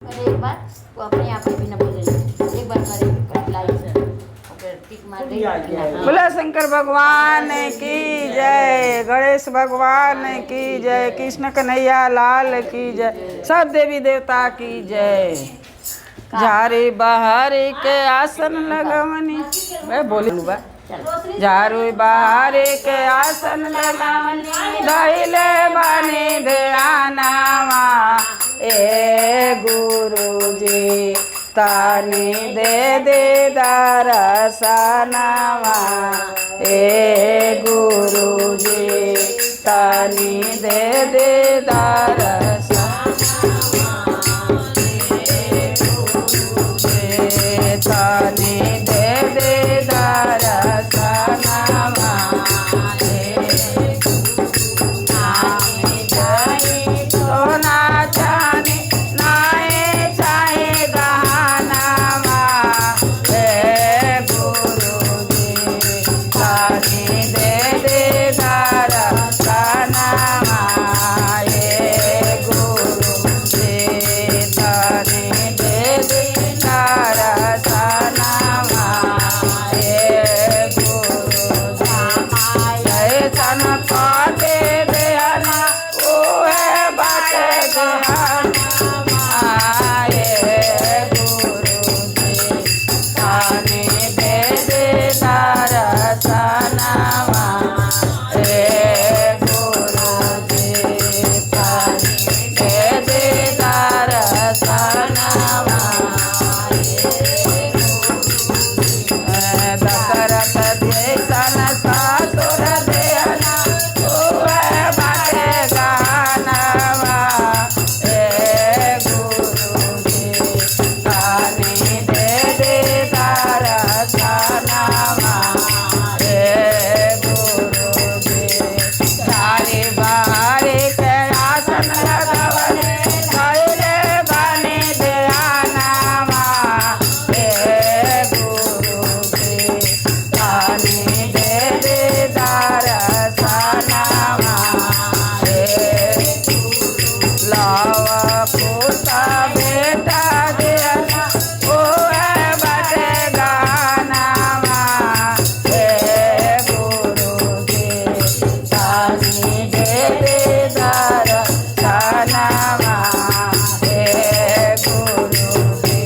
अरे एक बार वो अपने आप में भी न बोले एक बार करे लाइव से टिक मार दे। बोला शंकर भगवान की जय, गणेश भगवान की जय, कृष्ण कन्हैया लाल की जय, सब देवी देवता की जय। झारे बहारे के आसन लगवनी, मैं बोली बा झारू बहारे के आसन लगवनी, धैले बने ध्यानावा ए गुरुजी तानी दे दरसनावा ए गुरुजी तानी दे दरसनावा तानी दे दरसनावा सोना चांदी नाए चाहे गहनावा ए गुरुजी तानी दे दरसनावा ए गुरुजी तानी दे दरसनावा ए गुरुजी ऐसन पाते देना ओहे बाटे गहनावा ए गुरुजी तानी दे दरसनावा ए गुरुजी तानी दे दरसनावा दशरथ जैसन ससुर देना ओहे बाटे गहनावा ए गुरुजी तानी दे दरसनावा ए गुरुजी तारी बारी के आसन लगवले धैले बने ध्यानावा ए गुरुजी तानी दे दरसनावा ए लावा पोता बेटा देना ओहे बाटे गहनावा ए गुरुजी तानी दे दरसनावा ए गुरुजी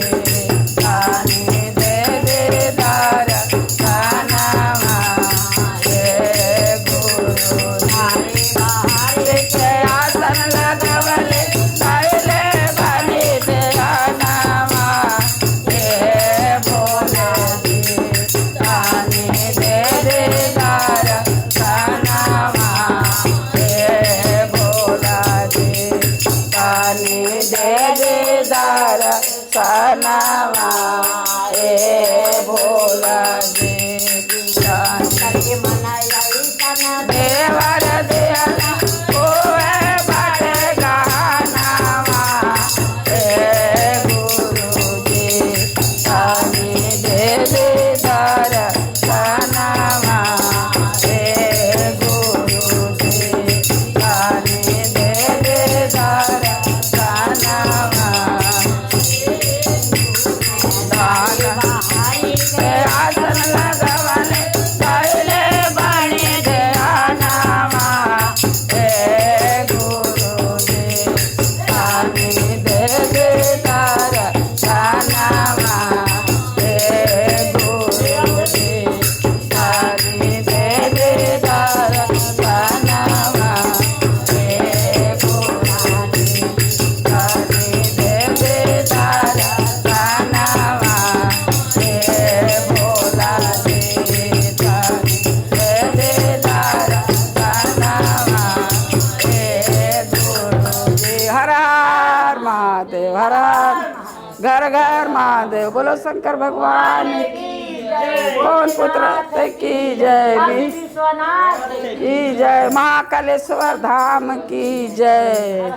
तानी दे दरसनावा ए गुरुजी के आसन लगवले धैले बने ध्यानावा ए भोलेजी तानी दे दरसनावा ए भोलाजी तानी दे दरसनावा ए भोलाजी तानी देवर देना ओहे बाटे गहनावा ए गुरुजी तानी दे दरसनावा ए गुरुजी तानी दे दरसनावा आसन लगवले धैले बने ध्यानावा ए गुरुजी तानी दे दरसनावा ए गुरुजी तानी दे दरसनावा ए गुरुजी तानी दे दरसनावा ए भोलाजी तानी दे दरसनावा ए गुरुजी। हर हर महादेव, हर हर घर घर महादेव। बोलो शंकर भगवान कौन पुत्र की जय, की जय, महाकालेश्वर धाम की जय।